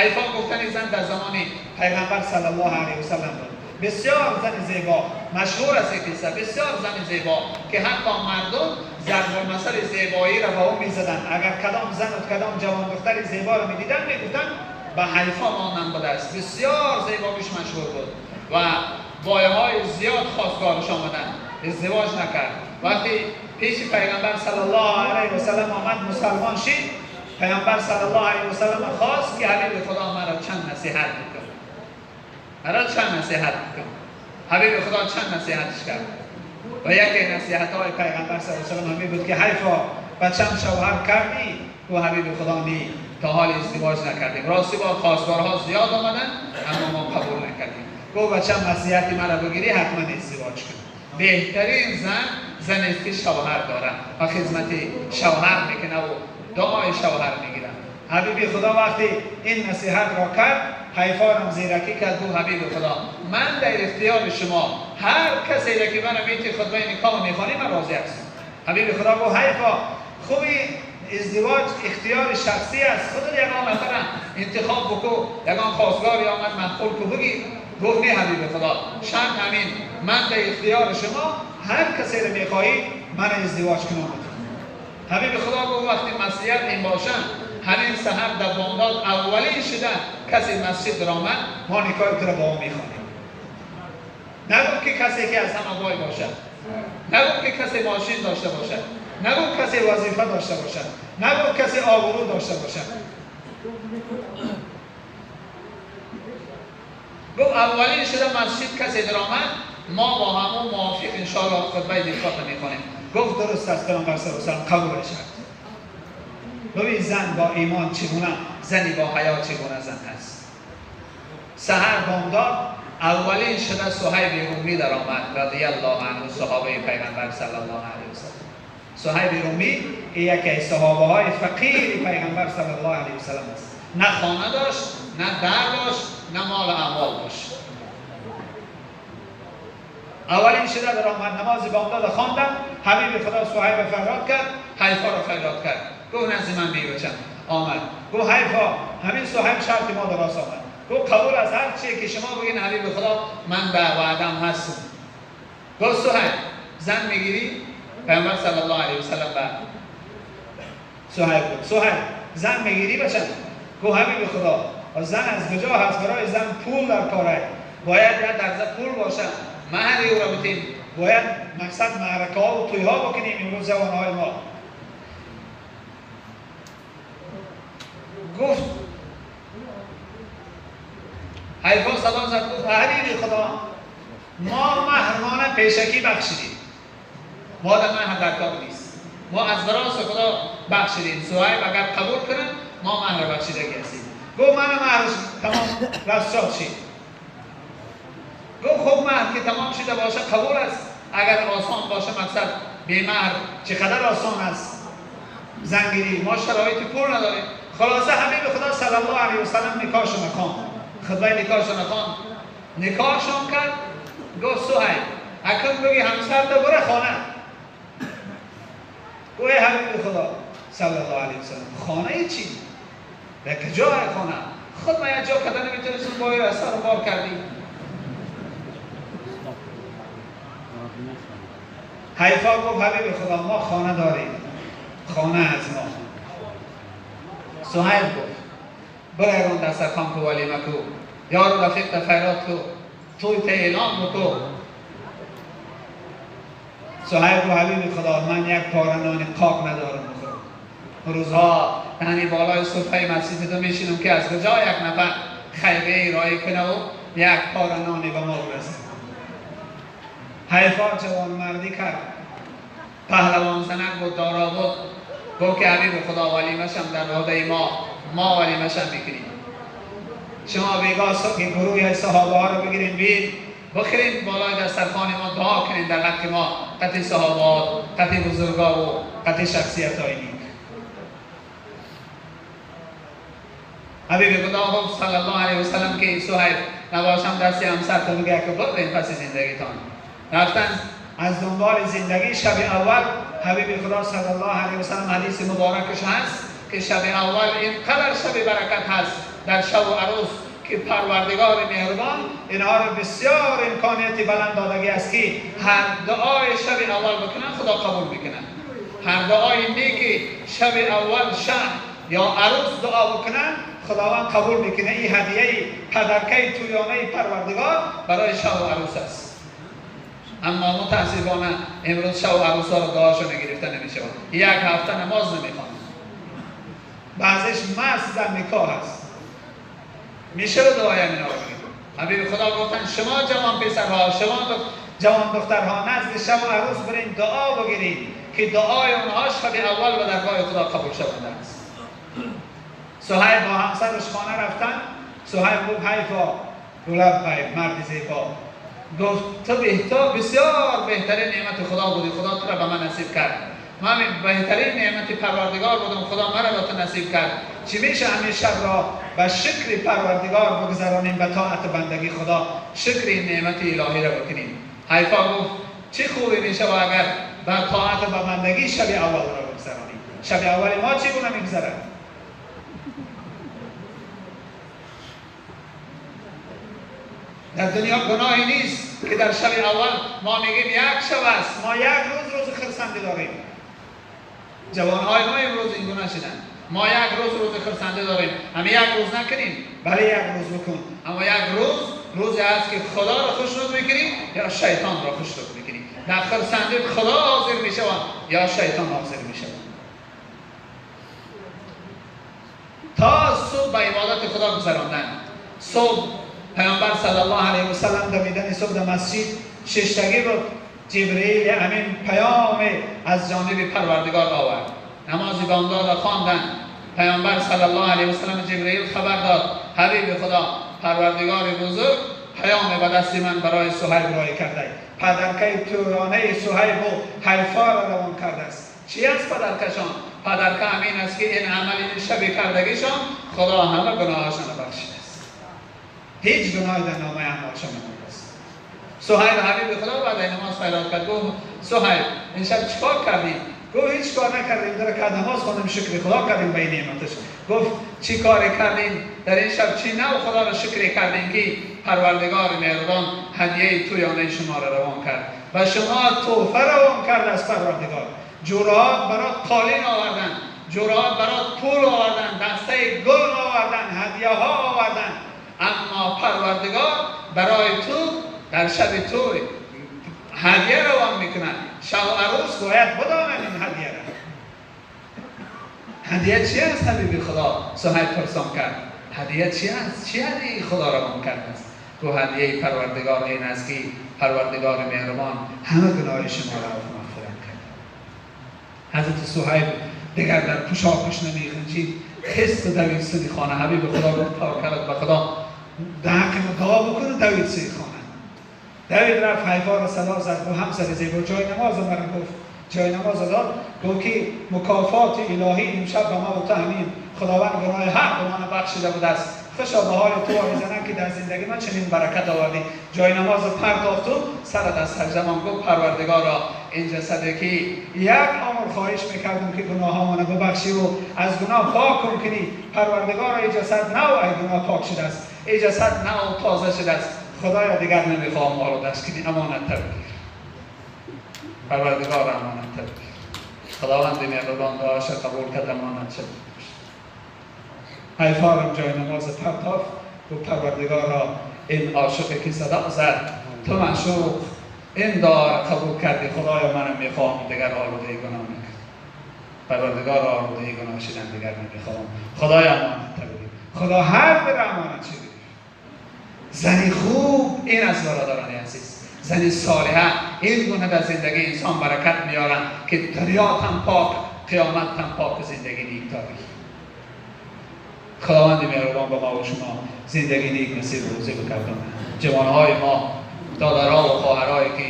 حیفا گفتن زن در زمان پیغمبر صلی الله علیه و سلم بود. بسیار زن زیبا، مشهور است این قصه، بسیار زن زیبا که حتی مردم ضرب المثل زیبایی را با اون میزدن. اگر کدام زن و کدام جوان دختر زیبا را میدیدن میگفتن به حیفا مانند بوده است. بسیار زیبا بیش مشهور بود و بایهای زیاد خواستگارش آمدن، ازدواج نکرد. وقتی پیش پیغمبر صلی الله علیه و سلم آمد مسلمان شد، پیغمبر صلی الله علیه و سلم خواست که حبیب خدا مرا چند نصیحت بکن. مرا چند نصیحت بکن. حبیب خدا چند نصیحتش کرد و یکی نصیحت های پیغمبر صلی الله علیه و سلم همی بود که حیفا بچم شوهر کردی و حبیب خدا می تا حال ازدواج نکردیم. راستی با خواستگارها زیاد آمدن اما ما قبول نکردیم. گفت بچم نصیحتی مرا بگیری حتما ازدواج کن. بهترین زن است که شوهر داره و خدمت شوهر میکنه و دعای شوهر میگیره. حبیب خدا وقتی این نصیحت را کرد، حیفا را زیرکی کرد. گفت حبیب خدا من در اختیار شما، هر کسی را که من میتی خطبه نکاح میخوانی من راضی هستم. حبیب خدا گفت حیفا خوبی ازدواج اختیار شخصی است، خودت یگان نفر انتخاب بکو، یگان خواستگاری آمد منقول کو بگی. گفت نه حبیب خدا شرط همین، من در اختیار شما، هر کسی را میخواهید من ازدواج کنم. حبیب خدا گفت وقتی مسیحیت این باشن همین سحر در بامداد اولین شده کسی مسجد را آمد ما نکاح تو را با او میخوانیم. نگفت که کسی که از همه بای باشد، نگفت که کسی ماشین داشته باشد، نگفت کسی وظیفه داشته باشد، نگفت کسی آبرو داشته باشد. گفت اولین شده مسجد کسی در آمد ما با همون موافق انشاءالله خطبه نکاح میخوانیم. گفت درست است پیامبر صلی الله علیه و سلم قبولش کرد. ببین زن با ایمان چگونه، زنی با حیا چگونه زن هست. سحر بامداد اولین شده صهیب رومی در آمد رضی الله عنه، صحابه پیغمبر صلی الله علیه و سلم. صهیب رومی یکی از صحابه های فقیر پیغمبر صلی الله علیه و سلم است. نه خانه داشت، نه در داشت، نه مال اموال داشت. اولین شده در آمد نماز بامداد خواندن، حبیب خدا صهیب فریاد کرد، حیفا را فریاد کرد. گفت نزد من بی بچم. آمد گفت حیفا همین صهیب شرط ما درست آمد. گفت قبول از هر چیه که شما بگین حبیب خدا من به وعدم هستم. گفت صهیب زن میگیری؟ پیامبر صلی الله علیه و سلم به صهیب گفت صهیب زن میگیری بچم؟ گفت حبیب خدا زن از کجا هست؟ برای زن پول در کاره، باید یا درزه پول باشه، مهری او را بتیم، باید مقصد معرکه ها و توی ها بکنیم امروز جوانهای ما. گفت حیفا صدا زد گفت حبیب خدا ما مهرانه پیشکی بخشیدیم، ما در مهر در کار نیست، ما از براس خدا بخشیدیم. صهیب اگر قبول کنن ما مهر بخشیدگی هستیم. گفت من مهرش تمام رسشاد شید. گفت خب مهر که تمام شده باشه قبول است، اگر آسان باشه مقصد بی مهر چقدر آسان است زنگیری، ما شرایط پول نداریم. خلاصه حبیب خدا صلی الله علیه و سلم نکاحشون خواند، خطبه نکاحشون خواند، نکاحشون کرد. گفت صهیب اکنون بگی همسر تو بره خانه. گوی حبیب خدا صلی الله علیه و سلم خانه چی؟ به کجای خانه؟ خود ما یک جا کده نمیتونستیم با این رسته رو بار کردیم. حیفا گفت حبیب خدا ما خانه داریم، خانه از ما. صهیب گفت برای اون دسترخوان کو ولیمه کو، یارو رفیق تفیرات کو، توی تا اعلام بکو. صهیب گفت حبیب خدا من یک پاره نان قاق ندارم بخورم. روزها همین بالای صفحه مسجد تو میشینم که از کجا یک نفر خیبه ارائه کنه و یک پاره نانی به ما برسه. حیفا جوان مردی کرد، پهلوان زنک بود، دارا بود. گفت که حبیب خدا ولیمشم در رابطه ما ولیمشم میکنیم. شما بیگاه که گروه صحابه ها رو بگیرین بید بخیرین بالای دسترخوان ما دعا کنین در حق ما، قطع صحابات، قطع بزرگا و قطع شخصیت های نیک. حبیب خدا گفت صلی الله علیه و سلم که صهیب نباشم دستی همسر تو بگه که برد این پس زندگیتان. رفتن از دنبال زندگی. شب اول حبیب خدا صلی الله علیه و سلم حدیث مبارکش هست که شب اول اینقدر شب برکت هست در شب و عروس که پروردگار مهربان اینها رو بسیار امکانیتی بلند دادگی است که هر دعای شب اول بکنن خدا قبول میکنن. هر دعای نیکی شب اول شب یا عروس دعا بکنن خداوند قبول میکنه. این هدیه پدرکه تویانه پروردگار برای شب و عروس است. اما متاسفانه امروز شب و عروس ها رو دعاشون گرفته نمیشه. یک هفته نماز نمیخوان، بعضش مست در نکاح است. میشه رو دعای اینا رو بگید. حبیب خدا گفتن شما جوان پسرها، شما جوان دخترها نزد شب و عروس برین دعا بگیرید که دعای اونها شب اول و درگاه خدا قبول شونده است. صهیب با همسرش خانه رفتن. صهیب گفت حیفا رولب مرد زیبا، گفت تو بسیار بهترین نعمت خدا بودی، خدا تو را به من نصیب کرد. من بهترین نعمت پروردگار بودم، خدا مرا به تو نصیب کرد. چی میشه همین شب را به شکر پروردگار بگذرانیم، به طاعت بندگی خدا شکر این نعمت الهی را بکنیم. حیفا گفت چه خوبی میشه اگر به طاعت و بندگی شب اول را بگذرانیم. شب اول ما چگونه میگذره؟ در دنیا گناهی نیست که در شب اول ما میگیم یک شب است، ما یک روز خرسنده داریم. جوانهای ما امروز این گناه شدن. ما یک روز خرسنده داریم، همه یک روز نکنیم، بله یک روز بکن، اما یک روزی است که خدا را خوشنود میکنیم یا شیطان را خوشنود میکنیم. در خرسنده خدا حاضر میشوند یا شیطان حاضر میشوند. تا صبح به عبادت خدا گذراندن. صبح پیامبر صلی الله علیه و سلم دمیدن صبح در مسجد ششتگی بود. جبرئیل امین پیام از جانب پروردگار آورد. نمازی بامداد خواندن. پیامبر صلی الله علیه و سلم جبرئیل خبر داد حبیب خدا پروردگار بزرگ پیام به دست من برای صهیب رای کرده. پدرکه تویانه صهیب و حیفا را روان کرده است. چی است پدرکشان؟ پدرکه امین است که این عمل این شب کردگیشان خدا همه گناهاشان بخشیده است. هیچ گناهی در نامه اعمالشان نیست. صهیب حبیب خدا بعد نماز فریاد کرد. گفت صهیب این شب چیکار کردی؟ گفت هیچ کار نکردیم، در رکعت نماز خواندیم، شکر خدا کردیم به این نعمتش. گفت چی کار کردیم؟ در این شب چی نوع خدا را شکر کردیم که پروردگار مهربان هدیه تویانه شما را روان کرد و شما تحفه روان کرد از پروردگار. جورات برات قالین آوردن، جورات برات پول آوردن، دسته گل آوردن، هدیه ها آوردن، اما پروردگار برای تو در شب توی هدیه روان میکنن. شب عروس باید بدانن این هدیه را. هدیه چی است حبیب خدا؟ صهیب پرسان کرد هدیه چی است؟ چی هدیه خدا روان کرده است؟ گفت هدیه پروردگار این است که پروردگار مهربان همه گناه شما را مغفرت کرد. حضرت صهیب دیگر در پوشاکش نمیخنچید، خست دوید سوی خانه. حبیب خدا گفت توکلت به خدا، دهک دعا بکنه دوید سوی خانه. دوید رفت حیفا را صدا زد. گفت همسر زیبا جای نماز مرا گفت جای نماز داد. گفت که مکافات الهی امشب به ما و تو همین خداوند گناه حق به من بخشیده بوده است. خوشا به حال تو آمیزنم که در زندگی من چنین برکت آوردی. جای نماز پرداخت و سرت از سجده. گفت پروردگارا این جسده که یک عمر خواهش میکردم که گناه ها منو ببخشی و از گناه پاک کن کنی. پروردگارا این جسد نو ای گناه پاک شده است، این جسد نو تازه شده است. خدایا دیگر نمیخوام ما رو دست کنی، امانت تر بگیر. پروردگار امانت تر بگیر. خداوند مهربان دعاش قبول کرد، امانت شد. حیفا را جای نماز پرداخت. گفت پروردگارا این عاشقی که صدق زد تو معشوق این دعا قبول کردی، خدایا منم میخوام دیگر آلوده گناه نکنم. پروردگار آلوده گناه شدن دیگر نمیخوام. خدایا امانت تر بگیر. خدا هر بر امانت شد. زنی خوب این از برادران عزیز، زنی صالحه این گونه در زندگی انسان برکت میارن که دنیا هم پاک قیامت هم پاک زندگی نیک داری. خداوند مهربان به ما و شما زندگی نیک نصیب روزی بکردن. جوانهای ما، دادرها و خواهرهایی که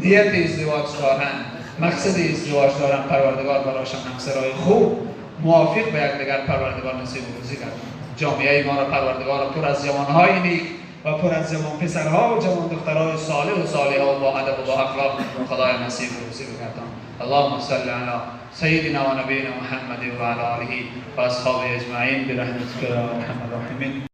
نیت ازدواج دارن، مقصد ازدواج دارن، پروردگار برایشان همسرای خوب موافق به یکدیگر پروردگار نصیب روزی کردن. جامعه ما را پروردگار پر از جوانهای نیک و پر از جوان پسرها و جوان دخترهای صالح و صالحه و با ادب و با اخلاق خدای نصیب روزی بکردن. اللهم صل علی سيدنا ونبينا محمد وعلى آله وأصحابه أجمعين برحمتك يا أرحم الراحمين.